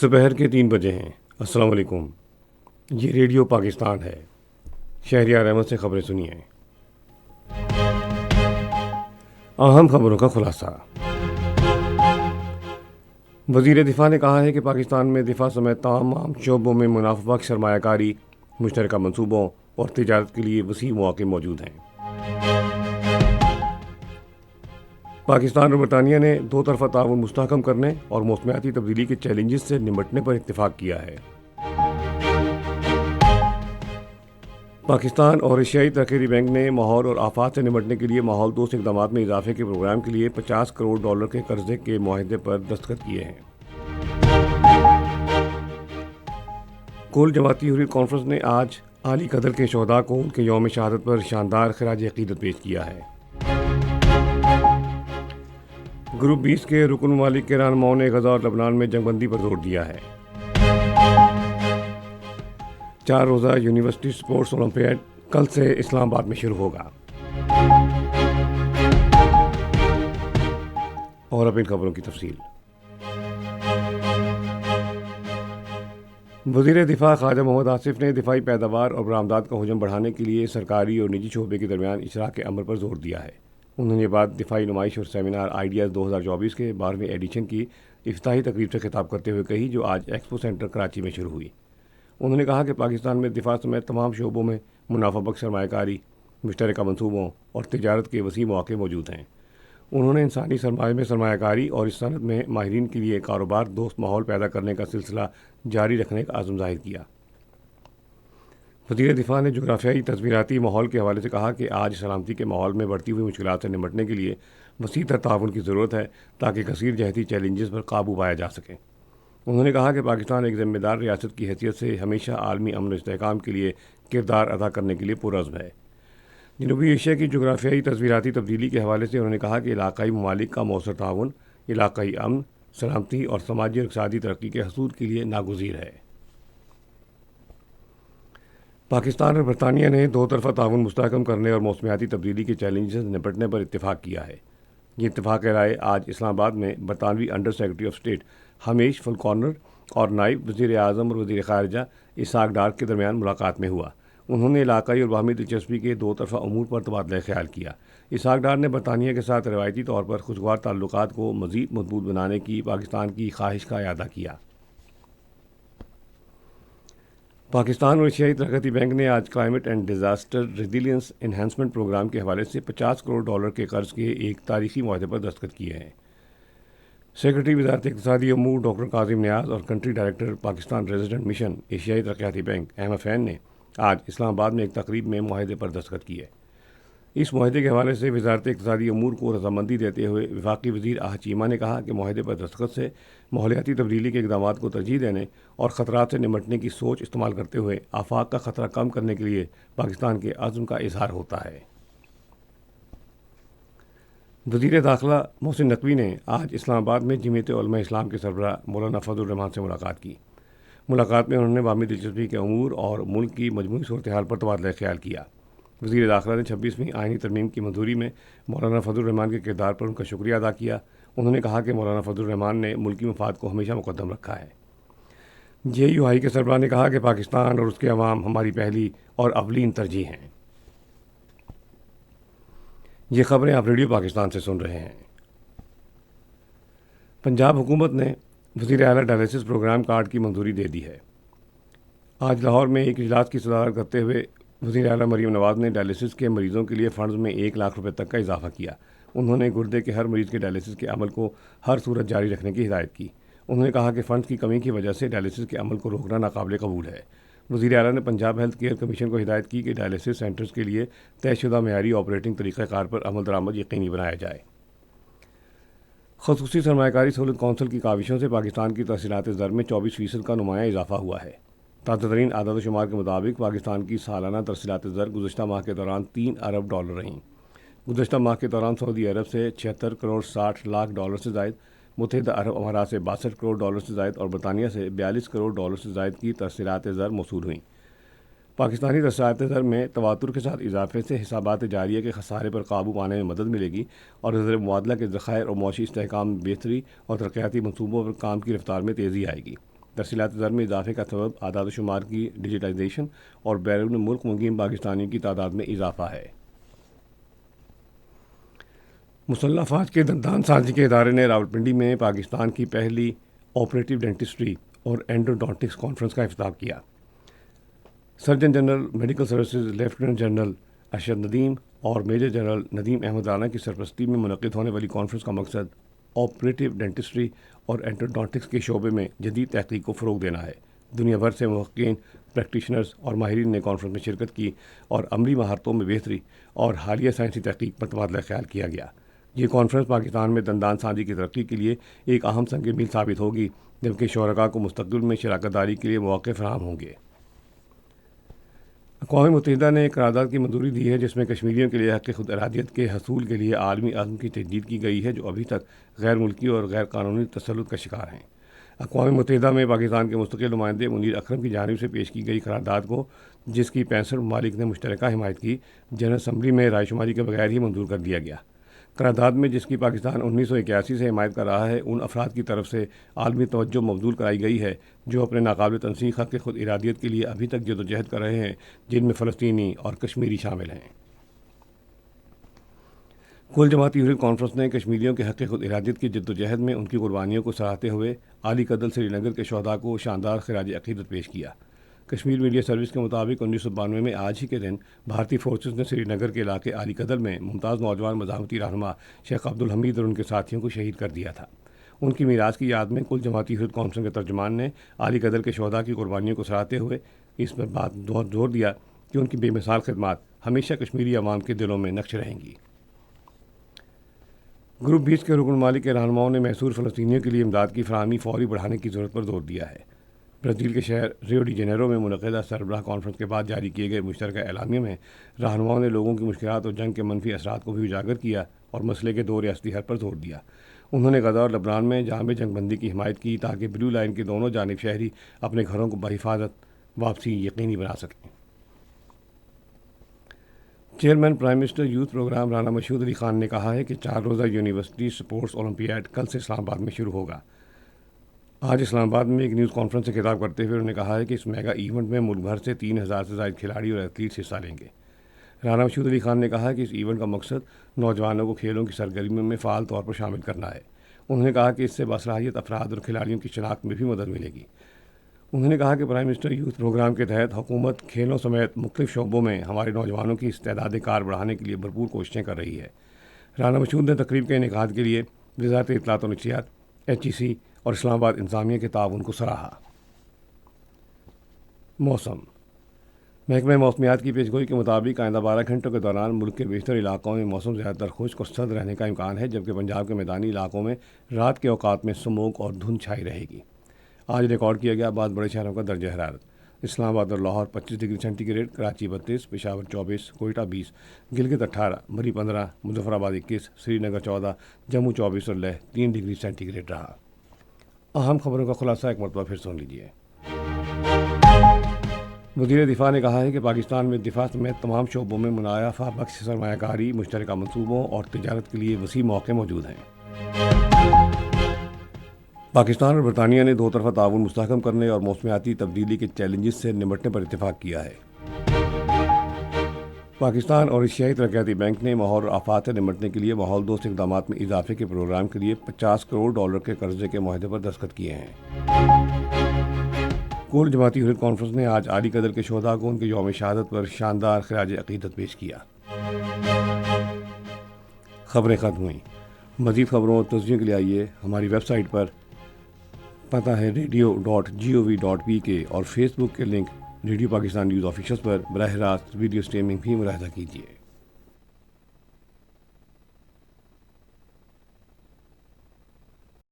دوپہر کے 3 بجے ہیں۔ السلام علیکم، یہ ریڈیو پاکستان ہے۔ شہریار احمد سے خبریں سنیے۔ اہم خبروں کا خلاصہ۔ وزیر دفاع نے کہا ہے کہ پاکستان میں دفاع سمیت تمام شعبوں میں منافع بخش سرمایہ کاری، مشترکہ منصوبوں اور تجارت کے لیے وسیع مواقع موجود ہیں۔ پاکستان اور برطانیہ نے دو طرفہ تعاون مستحکم کرنے اور موسمیاتی تبدیلی کے چیلنجز سے نمٹنے پر اتفاق کیا ہے۔ پاکستان اور ایشیائی ترقیاتی بینک نے ماحول اور آفات سے نمٹنے کے لیے ماحول دوست اقدامات میں اضافے کے پروگرام کے لیے $50 کروڑ کے قرضے کے معاہدے پر دستخط کیے ہیں۔ کل جماعتی حریت کانفرنس نے آج اعلی قدر کے شہداء کو ان کے یوم شہادت پر شاندار خراج عقیدت پیش کیا ہے۔ گروپ 20 کے رکن ممالک کے رہنماؤں نے غزہ اور لبنان میں جنگ بندی پر زور دیا ہے۔ 4 روزہ یونیورسٹی سپورٹس اولمپیاڈ کل سے اسلام آباد میں شروع ہوگا۔ اور اب ان خبروں کی تفصیل۔ وزیر دفاع خواجہ محمد آصف نے دفاعی پیداوار اور برآمدات کا حجم بڑھانے کے لیے سرکاری اور نجی شعبے کے درمیان اشتراک عمل پر زور دیا ہے۔ انہوں نے یہ بات دفاعی نمائش اور سیمینار آئیڈیاز 2024 کے 12ویں ایڈیشن کی افتتاحی تقریب سے خطاب کرتے ہوئے کہی، جو آج ایکسپو سینٹر کراچی میں شروع ہوئی۔ انہوں نے کہا کہ پاکستان میں دفاع سمیت تمام شعبوں میں منافع بخش سرمایہ کاری، مشترکہ منصوبوں اور تجارت کے وسیع مواقع موجود ہیں۔ انہوں نے انسانی سرمایہ میں سرمایہ کاری اور اس صنعت میں ماہرین کے لیے کاروبار دوست ماحول پیدا کرنے کا سلسلہ جاری رکھنے کا عزم ظاہر کیا۔ وزیر دفاع نے جغرافیائی تصویراتی ماحول کے حوالے سے کہا کہ آج سلامتی کے ماحول میں بڑھتی ہوئی مشکلات سے نمٹنے کے لیے وسیع تر تعاون کی ضرورت ہے تاکہ کثیر جہتی چیلنجز پر قابو پایا جا سکے۔ انہوں نے کہا کہ پاکستان ایک ذمہ دار ریاست کی حیثیت سے ہمیشہ عالمی امن و استحکام کے لیے کردار ادا کرنے کے لیے پرعزم ہے۔ جنوبی ایشیا کی جغرافیائی تصویراتی تبدیلی کے حوالے سے انہوں نے کہا کہ علاقائی ممالک کا مؤثر تعاون علاقائی امن، سلامتی اور سماجی اور اقتصادی ترقی کے حصول کے لیے ناگزیر ہے۔ پاکستان اور برطانیہ نے دو طرفہ تعاون مستحکم کرنے اور موسمیاتی تبدیلی کے چیلنجز سے نپٹنے پر اتفاق کیا ہے۔ یہ اتفاق رائے آج اسلام آباد میں برطانوی انڈر سیکرٹری آف اسٹیٹ ہمیش فلکونر اور نائب وزیر اعظم اور وزیر خارجہ اسحاق ڈار کے درمیان ملاقات میں ہوا۔ انہوں نے علاقائی اور باہمی دلچسپی کے دو طرفہ امور پر تبادلہ خیال کیا۔ اسحاق ڈار نے برطانیہ کے ساتھ روایتی طور پر خوشگوار تعلقات کو مزید مضبوط بنانے کی پاکستان کی خواہش کا اعادہ کیا۔ پاکستان اور ایشیائی ترقیاتی بینک نے آج climate and disaster resilience enhancement programme کے حوالے سے $50 کروڑ کے قرض کے ایک تاریخی معاہدے پر دستخط کیے ہیں۔ سیکرٹری وزارت اقتصادی امور ڈاکٹر کاظم نیاز اور country director Pakistan resident mission ایشیائی ترقیاتی بینک MFN نے آج اسلام آباد میں ایک تقریب میں معاہدے پر دستخط کیے۔ اس معاہدے کے حوالے سے وزارت اقتصادی امور کو رضامندی دیتے ہوئے وفاقی وزیر چیمہ نے کہا کہ معاہدے پر دستخط سے ماحولیاتی تبدیلی کے اقدامات کو ترجیح دینے اور خطرات سے نمٹنے کی سوچ استعمال کرتے ہوئے آفات کا خطرہ کم کرنے کے لیے پاکستان کے عزم کا اظہار ہوتا ہے۔ وزیر داخلہ محسن نقوی نے آج اسلام آباد میں جمعیت علماء اسلام کے سربراہ مولانا فضل الرحمان سے ملاقات کی۔ ملاقات میں انہوں نے باہمی دلچسپی کے امور اور ملک کی مجموعی صورتحال پر تبادلہ خیال کیا۔ وزیر داخلہ نے 26ویں آئینی ترمیم کی منظوری میں مولانا فضل الرحمان کے کردار پر ان کا شکریہ ادا کیا۔ انہوں نے کہا کہ مولانا فضل الرحمان نے ملکی مفاد کو ہمیشہ مقدم رکھا ہے۔ JUI کے سربراہ نے کہا کہ پاکستان اور اس کے عوام ہماری پہلی اور اولین ترجیح ہیں۔ یہ خبریں آپ ریڈیو پاکستان سے سن رہے ہیں۔ پنجاب حکومت نے وزیر اعلیٰ ڈائلیسس پروگرام کارڈ کی منظوری دے دی ہے۔ آج لاہور میں ایک اجلاس کی صدارت کرتے ہوئے وزیر اعلیٰ مریم نواز نے ڈائلیسس کے مریضوں کے لیے فنڈز میں $1 لاکھ تک کا اضافہ کیا۔ انہوں نے گردے کے ہر مریض کے ڈائلیسس کے عمل کو ہر صورت جاری رکھنے کی ہدایت کی۔ انہوں نے کہا کہ فنڈز کی کمی کی وجہ سے ڈائلیسس کے عمل کو روکنا ناقابل قبول ہے۔ وزیر اعلیٰ نے پنجاب ہیلتھ کیئر کمیشن کو ہدایت کی کہ ڈائلیسس سینٹرز کے لیے طے شدہ معیاری آپریٹنگ طریقہ کار پر عمل درآمد یقینی بنایا جائے۔ خصوصی سرمایہ کاری سہولت کونسل کی کاوشوں سے پاکستان کی ترسیلات زر میں 24% کا نمایاں اضافہ ہوا ہے۔ تازہ ترین اعداد و شمار کے مطابق پاکستان کی سالانہ ترسیلات زر گزشتہ ماہ کے دوران $3 ارب رہیں۔ گزشتہ ماہ کے دوران سعودی عرب سے $76 کروڑ 60 لاکھ سے زائد، متحدہ عرب امارات سے $62 کروڑ سے زائد اور برطانیہ سے $42 کروڑ سے زائد کی ترسیلات زر موصول ہوئیں۔ پاکستانی ترسیلات زر میں تواتر کے ساتھ اضافے سے حسابات جاریہ کے خسارے پر قابو پانے میں مدد ملے گی اور زر مبادلہ کے ذخائر اور معاشی استحکام میں بہتری اور ترقیاتی منصوبوں پر کام کی رفتار میں تیزی آئے گی۔ ترسیلات زر میں اضافے کا سبب اعداد و شمار کی ڈیجیٹائزیشن اور بیرون ملک مقیم پاکستانیوں کی تعداد میں اضافہ ہے۔ مسلح افواج کے دندان سازی کے ادارے نے راولپنڈی میں پاکستان کی پہلی آپریٹو ڈینٹسٹری اور اینڈوڈونٹکس کانفرنس کا افتتاح کیا۔ Surgeon general medical services lieutenant general Arshad Nadeem اور میجر جنرل ندیم احمد رانا کی سرپرستی میں منعقد ہونے والی کانفرنس کا مقصد آپریٹو ڈینٹسٹری اور اینڈوڈونٹکس کے شعبے میں جدید تحقیق کو فروغ دینا ہے۔ دنیا بھر سے محققین، پریکٹیشنرز اور ماہرین نے کانفرنس میں شرکت کی اور عملی مہارتوں میں بہتری اور حالیہ سائنسی تحقیق پر تبادلہ خیال کیا گیا۔ یہ کانفرنس پاکستان میں دندان سازی کی ترقی کے لیے ایک اہم سنگ میل ثابت ہوگی، جبکہ شرکاء کو مستقبل میں شراکت داری کے لیے مواقع فراہم ہوں گے۔ اقوام متحدہ نے ایک قرارداد کی منظوری دی ہے جس میں کشمیریوں کے لیے حق خود ارادیت کے حصول کے لیے عالمی عزم کی تجدید کی گئی ہے، جو ابھی تک غیر ملکی اور غیر قانونی تسلط کا شکار ہیں۔ اقوام متحدہ میں پاکستان کے مستقل نمائندے منیر اکرم کی جانب سے پیش کی گئی قرارداد کو، جس کی 65 ممالک نے مشترکہ حمایت کی، جنرل اسمبلی میں رائے شماری کے بغیر ہی منظور کر دیا گیا۔ قرارداد میں، جس کی پاکستان 1981 سے حمایت کر رہا ہے، ان افراد کی طرف سے عالمی توجہ مبذول کرائی گئی ہے جو اپنے ناقابل تنسیق حق خود ارادیت کے لیے ابھی تک جدوجہد کر رہے ہیں، جن میں فلسطینی اور کشمیری شامل ہیں۔ کل جماعتی حریت کانفرنس نے کشمیریوں کے حق خود ارادیت کی جدوجہد میں ان کی قربانیوں کو سراہتے ہوئے عالی قدر سری نگر کے شہداء کو شاندار خراج عقیدت پیش کیا۔ کشمیر میڈیا سروس کے مطابق 1992 میں آج ہی کے دن بھارتی فورسز نے سری نگر کے علاقے علی قدر میں ممتاز نوجوان مزاحمتی رہنما شیخ عبدالحمید اور ان کے ساتھیوں کو شہید کر دیا تھا۔ ان کی میراث کی یاد میں کل جماعتی حریت کانفرنس کے ترجمان نے علی قدر کے شہداء کی قربانیوں کو سراہتے ہوئے اس پر بات زور دیا کہ ان کی بے مثال خدمات ہمیشہ کشمیری عوام کے دلوں میں نقش رہیں گی۔ گروپ 20 کے رکن ممالک کے رہنماؤں نے محصور فلسطینیوں کے لیے امداد کی فراہمی فوری بڑھانے کی ضرورت پر زور دیا ہے۔ برازیل کے شہر ریو ڈی جنیرو میں منعقدہ سربراہ کانفرنس کے بعد جاری کیے گئے مشترکہ اعلامیے میں رہنماؤں نے لوگوں کی مشکلات اور جنگ کے منفی اثرات کو بھی اجاگر کیا اور مسئلے کے دو ریاستی حل پر زور دیا۔ انہوں نے غزہ اور لبنان میں جامع جنگ بندی کی حمایت کی تاکہ بلیو لائن کے دونوں جانب شہری اپنے گھروں کو بحفاظت واپسی یقینی بنا سکیں۔ Chairman prime minister youth program Rana Mashhood Ali Khan نے کہا ہے کہ 4 روزہ یونیورسٹی سپورٹس اولمپیاڈ کل سے اسلام آباد میں شروع ہوگا۔ آج اسلام آباد میں ایک نیوز کانفرنس سے خطاب کرتے ہوئے انہوں نے کہا ہے کہ اس میگا ایونٹ میں ملک بھر سے 3000 سے زائد کھلاڑی اور ایتھلیٹس حصہ لیں گے۔ رانا مشہود علی خان نے کہا کہ اس ایونٹ کا مقصد نوجوانوں کو کھیلوں کی سرگرمیوں میں فعال طور پر شامل کرنا ہے۔ انہوں نے کہا کہ اس سے باصلاحیت افراد اور کھلاڑیوں کی شناخت میں بھی مدد ملے گی۔ انہوں نے کہا کہ پرائم منسٹر یوتھ پروگرام کے تحت حکومت کھیلوں سمیت مختلف شعبوں میں ہمارے نوجوانوں کی استعداد کار بڑھانے کے لیے بھرپور کوششیں کر رہی ہے۔ رانا مشہود نے تقریب کے انعقاد کے لیے وزارت اطلاعات و نشریات، HEC اور اسلام آباد انتظامیہ کے تعاون کو سراہا۔ موسم۔ محکمہ موسمیات کی پیشگوئی کے مطابق آئندہ 12 گھنٹوں کے دوران ملک کے بیشتر علاقوں میں موسم زیادہ تر خشک اور سرد رہنے کا امکان ہے، جبکہ پنجاب کے میدانی علاقوں میں رات کے اوقات میں سموگ اور دھند چھائی رہے گی۔ آج ریکارڈ کیا گیا بعض بڑے شہروں کا درجہ حرارت۔ اسلام آباد اور Lahore 25 degree centigrade, Karachi 32، Peshawar 24، Quetta 20، Gilgit 18، Murree 15، Muzaffarabad 21، سری نگر 14، جموں 24 اور لیہ 3 ڈگری سینٹی گریڈ رہا۔ اہم خبروں کا خلاصہ ایک مرتبہ پھر سن لیجیے۔ وزیر دفاع نے کہا ہے کہ پاکستان میں دفاع سمیت تمام شعبوں میں منافع بخش سرمایہ کاری، مشترکہ منصوبوں اور تجارت کے لیے وسیع مواقع موجود ہیں۔ پاکستان اور برطانیہ نے دو طرفہ تعاون مستحکم کرنے اور موسمیاتی تبدیلی کے چیلنجز سے نمٹنے پر اتفاق کیا ہے۔ پاکستان اور ایشیائی ترقیاتی بینک نے ماحول اور آفات سے نمٹنے کے لیے ماحول دوست اقدامات میں اضافے کے پروگرام کے لیے $50 کروڑ کے قرضے کے معاہدے پر دستخط کیے ہیں۔ کل جماعتی حریت کانفرنس نے آج علی قدر کے شہداء کو ان کے یوم شہادت پر شاندار خراج عقیدت پیش کیا۔ خبریں ختم ہوئیں۔ مزید خبروں اور تجزیوں کے لیے آئیے ہماری ویب سائٹ پر، پتہ ہے radio.gov.pk اور فیس بک کے link radio Pakistan news official پر براہ راست ویڈیو سٹریمنگ بھی ملاحظہ کیجیے۔